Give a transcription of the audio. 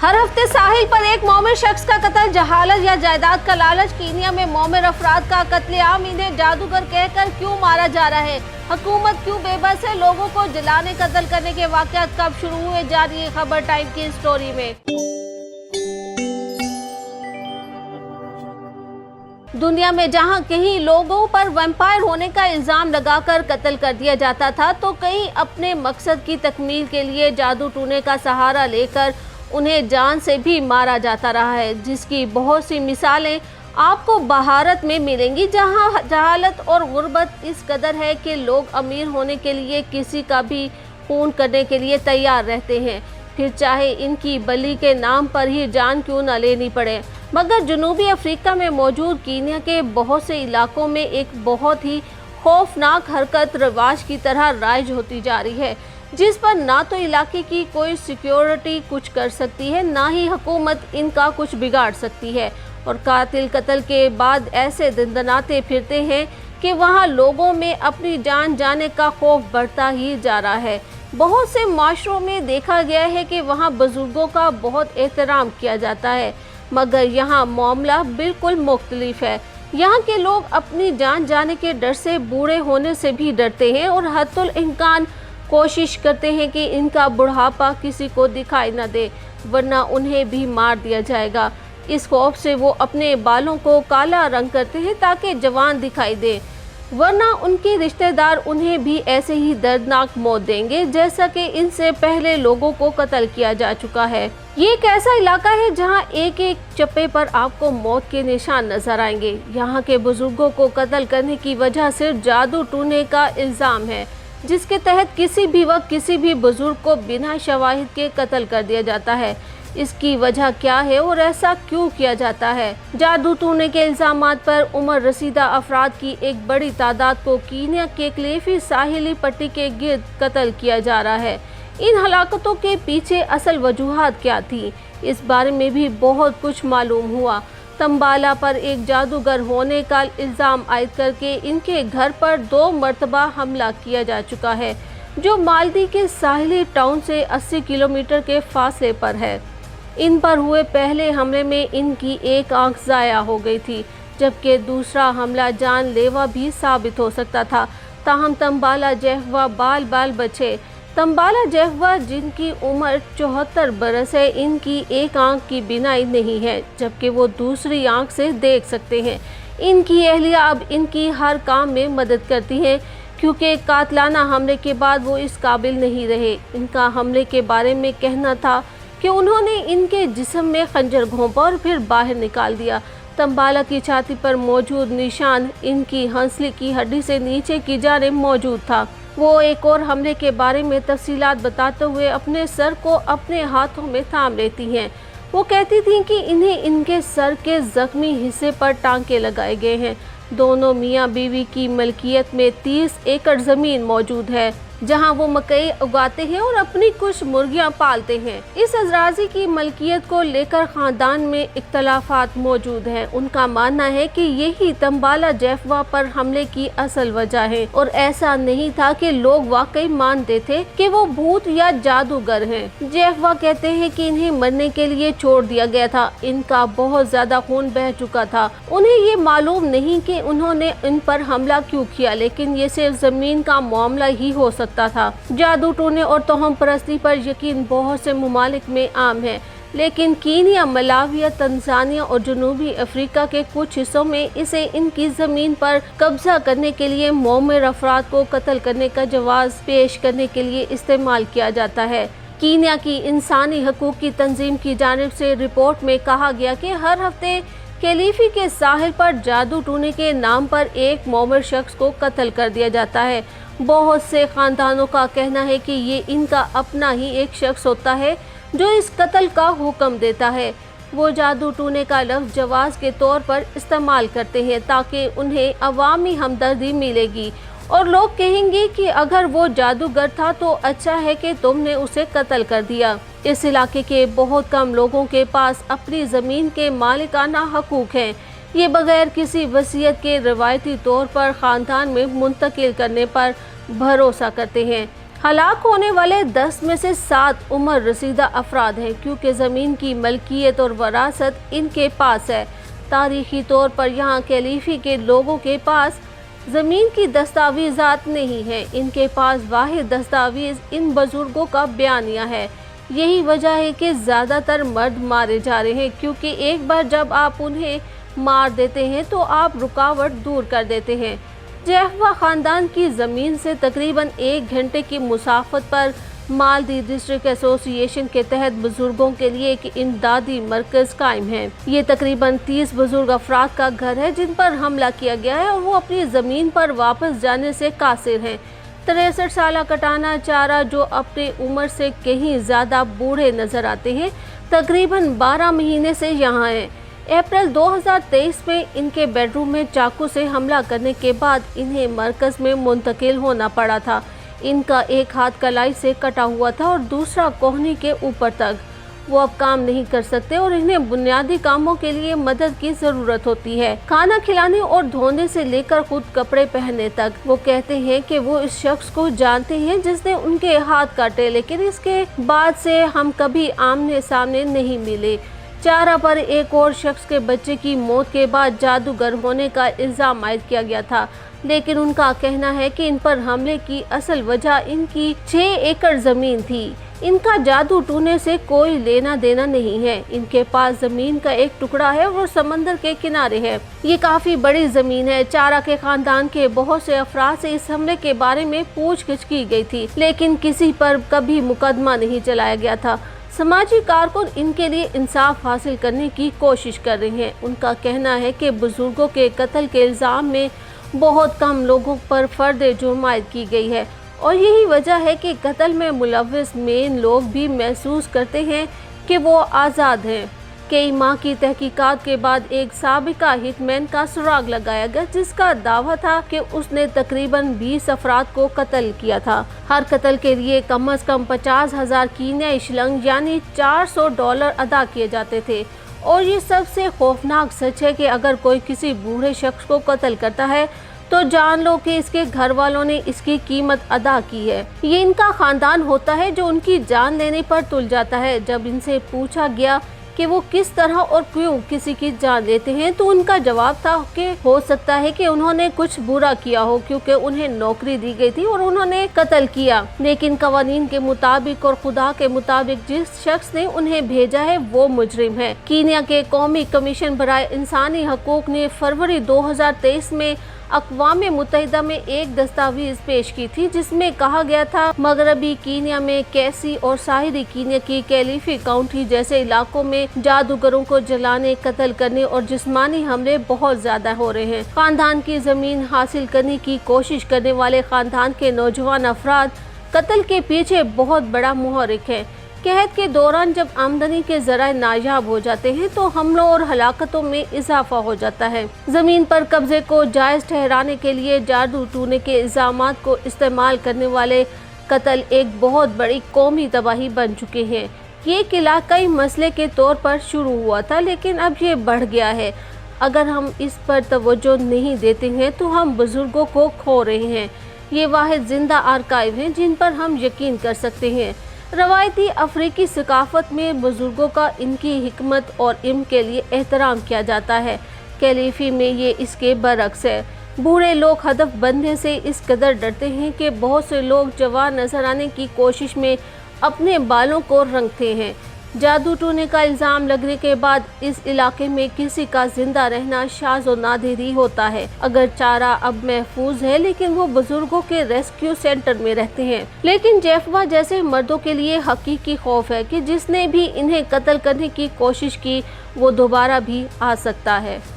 हर हफ्ते साहिल पर एक मोमिर शख्स का कत्ल, जहालत या जायदाद का लालच। कीनिया में मोमिर अफराद का कत्लेआम, इन्हें जादूगर कहकर क्यों मारा जा रहा है? हुकूमत क्यों बेबस है? लोगों को जलाने कत्ल करने के वाक़यात कब शुरू हुए? जानिए खबर टाइम की स्टोरी में। दुनिया में जहां कहीं लोगों पर वैम्पायर होने का इल्जाम लगाकर कत्ल कर दिया जाता था, तो कहीं अपने मकसद की तकमील के लिए जादू टूने का सहारा लेकर उन्हें जान से भी मारा जाता रहा है, जिसकी बहुत सी मिसालें आपको भारत में मिलेंगी, जहां जहालत और गुर्बत इस कदर है कि लोग अमीर होने के लिए किसी का भी खून करने के लिए तैयार रहते हैं, फिर चाहे इनकी बली के नाम पर ही जान क्यों न लेनी पड़े। मगर जनूबी अफ्रीका में मौजूद कीनिया के बहुत से इलाकों में एक बहुत ही खौफनाक हरकत रिवाज की तरह राइज होती जा रही है, जिस पर ना तो इलाके की कोई सिक्योरिटी कुछ कर सकती है, ना ही हुकूमत इनका कुछ बिगाड़ सकती है। और कातिल कत्ल के बाद ऐसे दंदनाते फिरते हैं कि वहाँ लोगों में अपनी जान जाने का खौफ बढ़ता ही जा रहा है। बहुत से माशरों में देखा गया है कि वहाँ बुजुर्गों का बहुत एहतराम किया जाता है, मगर यहाँ मामला बिल्कुल मुख्तलिफ है। यहाँ के लोग अपनी जान जाने के डर से बूढ़े होने से भी डरते हैं और हद्दुल इम्कान कोशिश करते हैं कि इनका बुढ़ापा किसी को दिखाई न दे, वरना उन्हें भी मार दिया जाएगा। इस खौफ से वो अपने बालों को काला रंग करते हैं ताकि जवान दिखाई दे, वरना उनके रिश्तेदार उन्हें भी ऐसे ही दर्दनाक मौत देंगे जैसा कि इनसे पहले लोगों को कत्ल किया जा चुका है। ये एक ऐसा इलाका है जहां एक एक चप्पे पर आपको मौत के निशान नजर आएंगे। यहाँ के बुजुर्गों को कत्ल करने की वजह सिर्फ जादू टूने का इल्जाम है, जिसके तहत किसी भी वक्त किसी भी बुजुर्ग को बिना शवाहिद के कत्ल कर दिया जाता है। इसकी वजह क्या है और ऐसा क्यों किया जाता है? जादू टूने के इल्जामात पर उम्र रसीदा अफराद की एक बड़ी तादाद को कीनिया के क्लेफी साहिली पट्टी के गिर्द कत्ल किया जा रहा है। इन हलाकतों के पीछे असल वजूहात क्या थी, इस बारे में भी बहुत कुछ मालूम हुआ। तंबाला पर एक जादूगर होने का इल्ज़ाम आयद करके इनके घर पर 2 मरतबा हमला किया जा चुका है, जो मालदी के साहिली टाउन से 80 किलोमीटर के फासले पर है। इन पर हुए पहले हमले में इनकी एक आंख ज़ाया हो गई थी, जबकि दूसरा हमला जानलेवा भी साबित हो सकता था। ताहम तंबाला जहवा बाल बाल बचे। तंबाला जहवा, जिनकी उम्र 74 बरस है, इनकी एक आंख की बीनाई नहीं है, जबकि वो दूसरी आंख से देख सकते हैं। इनकी अहलिया अब इनकी हर काम में मदद करती है, क्योंकि कातलाना हमले के बाद वो इस काबिल नहीं रहे। इनका हमले के बारे में कहना था कि उन्होंने इनके जिस्म में खंजर घोंपा और फिर बाहर निकाल दिया। तंबाला की छाती पर मौजूद निशान इनकी हंसली की हड्डी से नीचे की जानिब मौजूद था। वो एक और हमले के बारे में तफसीलात बताते हुए अपने सर को अपने हाथों में थाम लेती हैं। वो कहती थीं कि इन्हें इनके सर के जख्मी हिस्से पर टांके लगाए गए हैं। दोनों मियाँ बीवी की मलकियत में 30 एकड़ ज़मीन मौजूद है, जहां वो मकई उगाते हैं और अपनी कुछ मुर्गियां पालते हैं। इस अजराजी की मलकियत को लेकर खानदान में इख्तलाफात मौजूद हैं। उनका मानना है कि यही तंबाला जहवा पर हमले की असल वजह है, और ऐसा नहीं था कि लोग वाकई मानते थे कि वो भूत या जादूगर हैं। जहवा कहते हैं कि इन्हें मरने के लिए छोड़ दिया गया था। इनका बहुत ज्यादा खून बह चुका था। उन्हें ये मालूम नहीं कि उन्होंने इन पर हमला क्यों किया, लेकिन ये सिर्फ जमीन का मामला ही हो सकता था। जादू टोने और तोहम परस्ती पर यकीन बहुत से ममालिक में आम है, लेकिन कीनिया, मलाविया, तंजानिया और जनूबी अफ्रीका के कुछ हिस्सों में इसे इनकी जमीन पर कब्जा करने के लिए मोमिर अफराद को कत्ल करने का जवाब पेश करने के लिए इस्तेमाल किया जाता है। कीनिया की इंसानी हकूक की तंजीम की जानिब से रिपोर्ट में कहा गया कि हर हफ्ते कैलीफी के साहिल पर जादू टूने के नाम पर एक मोमिर शख्स को कत्ल कर दिया जाता है। बहुत से खानदानों का कहना है कि ये इनका अपना ही एक शख्स होता है जो इस कत्ल का हुक्म देता है। वो जादू टूने का लफ्ज़ जवाज़ के तौर पर इस्तेमाल करते हैं ताकि उन्हें अवामी हमदर्दी मिलेगी और लोग कहेंगे कि अगर वो जादूगर था तो अच्छा है कि तुमने उसे कत्ल कर दिया। इस इलाके के बहुत कम लोगों के पास अपनी ज़मीन के मालिकाना हकूक़ हैं। ये बगैर किसी वसीयत के रवायती तौर पर ख़ानदान में मुंतकिल करने पर भरोसा करते हैं। हलाक होने वाले 10 में से 7 उम्र रसीदा अफराद हैं, क्योंकि ज़मीन की मलकियत और वरासत इनके पास है। तारीखी तौर पर यहाँ कैलीफी के लोगों के पास ज़मीन की दस्तावेज़ात नहीं है। इनके पास वाहिद दस्तावेज़ इन बुजुर्गों का बयानिया है। यही वजह है कि ज़्यादातर मर्द मारे जा रहे हैं, क्योंकि एक बार जब आप उन्हें मार देते हैं तो आप रुकावट दूर कर देते हैं। जैफवा ख़ानदान की ज़मीन से तकरीबन 1 घंटे की मुसाफत पर मालदी डिस्ट्रिक्ट एसोसिएशन के तहत बुजुर्गों के लिए एक इमदादी मरकज़ कायम है। ये तकरीबन 30 बुजुर्ग अफराद का घर है जिन पर हमला किया गया है और वो अपनी ज़मीन पर वापस जाने से कासिर हैं। 63 साल कटाना चारा, जो अपनी उम्र से कहीं ज़्यादा बूढ़े नज़र आते हैं, तकरीबन 12 महीने से यहाँ हैं। अप्रैल 2023 में इनके बेडरूम में चाकू से हमला करने के बाद इन्हें मरकज़ में मुंतकिल होना पड़ा था। इनका एक हाथ कलाई से कटा हुआ था और दूसरा कोहनी के ऊपर तक। वो अब काम नहीं कर सकते और इन्हें बुनियादी कामों के लिए मदद की ज़रूरत होती है, खाना खिलाने और धोने से लेकर खुद कपड़े पहनने तक। वो कहते हैं कि वो इस शख्स को जानते हैं जिसने उनके हाथ काटे, लेकिन इसके बाद से हम कभी आमने सामने नहीं मिले। चारा पर एक और शख्स के बच्चे की मौत के बाद जादूगर होने का इल्ज़ाम आयद किया गया था, लेकिन उनका कहना है कि इन पर हमले की असल वजह इनकी 6 एकड़ ज़मीन थी। इनका जादू टूने से कोई लेना देना नहीं है। इनके पास ज़मीन का एक टुकड़ा है और समंदर के किनारे है। ये काफ़ी बड़ी ज़मीन है। चारा के ख़ानदान के बहुत से अफराद से इस हमले के बारे में पूछगिछ की गई थी, लेकिन किसी पर कभी मुकदमा नहीं चलाया गया था। समाजी कारकुन इनके लिए इंसाफ हासिल करने की कोशिश कर रहे हैं। उनका कहना है कि बुजुर्गों के कत्ल के इल्ज़ाम में बहुत कम लोगों पर फर्द जुर्म आयद की गई है और यही वजह है कि कत्ल में मुलव्वस मेन लोग भी महसूस करते हैं कि वो आज़ाद हैं। कई माह की तहकीकात के बाद एक साबिका हिटमैन का सुराग लगाया गया, जिसका दावा था कि उसने तकरीबन 20 अफराद को कत्ल किया था। हर कत्ल के लिए कम से कम 50,000 कीनियाई शिलिंग यानी $400 अदा किए जाते थे। और ये सबसे खौफनाक सच है कि अगर कोई किसी बूढ़े शख्स को कत्ल करता है तो जान लो कि इसके घर वालों ने इसकी कीमत अदा की है। ये इनका खानदान होता है जो उनकी जान लेने पर तुल जाता है। जब इनसे पूछा गया कि वो किस तरह और क्यों किसी की जान लेते हैं, तो उनका जवाब था कि हो सकता है कि उन्होंने कुछ बुरा किया हो, क्योंकि उन्हें नौकरी दी गई थी और उन्होंने कत्ल किया। लेकिन कवानीन के मुताबिक और खुदा के मुताबिक जिस शख्स ने उन्हें भेजा है वो मुजरिम है। कीनिया के कौमी कमीशन बराए इंसानी हकूक ने फरवरी 2023 में अक़वाम मुत्तहिदा में एक दस्तावेज पेश की थी, जिसमें कहा गया था मगरबी कीनिया में कैसी और साहिरी कीनिया की कैलीफी काउंटी जैसे इलाकों में जादूगरों को जलाने, कत्ल करने और जिस्मानी हमले बहुत ज्यादा हो रहे हैं। खानदान की जमीन हासिल करने की कोशिश करने वाले खानदान के नौजवान अफराद कत्ल के पीछे बहुत बड़ा मुहर्रिक है। कहत के दौरान जब आमदनी के ज़राए नायाब हो जाते हैं तो हमलों और हलाकतों में इजाफा हो जाता है। ज़मीन पर कब्जे को जायज़ ठहराने के लिए जादू टूने के इल्ज़ामात को इस्तेमाल करने वाले कत्ल एक बहुत बड़ी कौमी तबाही बन चुके हैं। ये एक इलाकाई मसले के तौर पर शुरू हुआ था, लेकिन अब ये बढ़ गया है। अगर हम इस पर तवज्जो नहीं देते हैं तो हम बुजुर्गों को खो रहे हैं। ये वाहिद जिंदा आर्काइव हैं जिन पर हम यकीन कर सकते हैं। रवायती अफ्रीकी सकाफत में बुजुर्गों का इनकी हिकमत और इल्म के लिए एहतराम किया जाता है। कैलीफी में ये इसके बरक्स है। बूढ़े लोग हदफ बनने से इस कदर डरते हैं कि बहुत से लोग जवान नजर आने की कोशिश में अपने बालों को रंगते हैं। जादू टूने का इल्ज़ाम लगने के बाद इस इलाके में किसी का जिंदा रहना शाज़ और नादिर ही होता है। अगर चारा अब महफूज है, लेकिन वो बुजुर्गों के रेस्क्यू सेंटर में रहते हैं। लेकिन जैफवा जैसे मर्दों के लिए हकीकी खौफ है कि जिसने भी इन्हें कत्ल करने की कोशिश की वो दोबारा भी आ सकता है।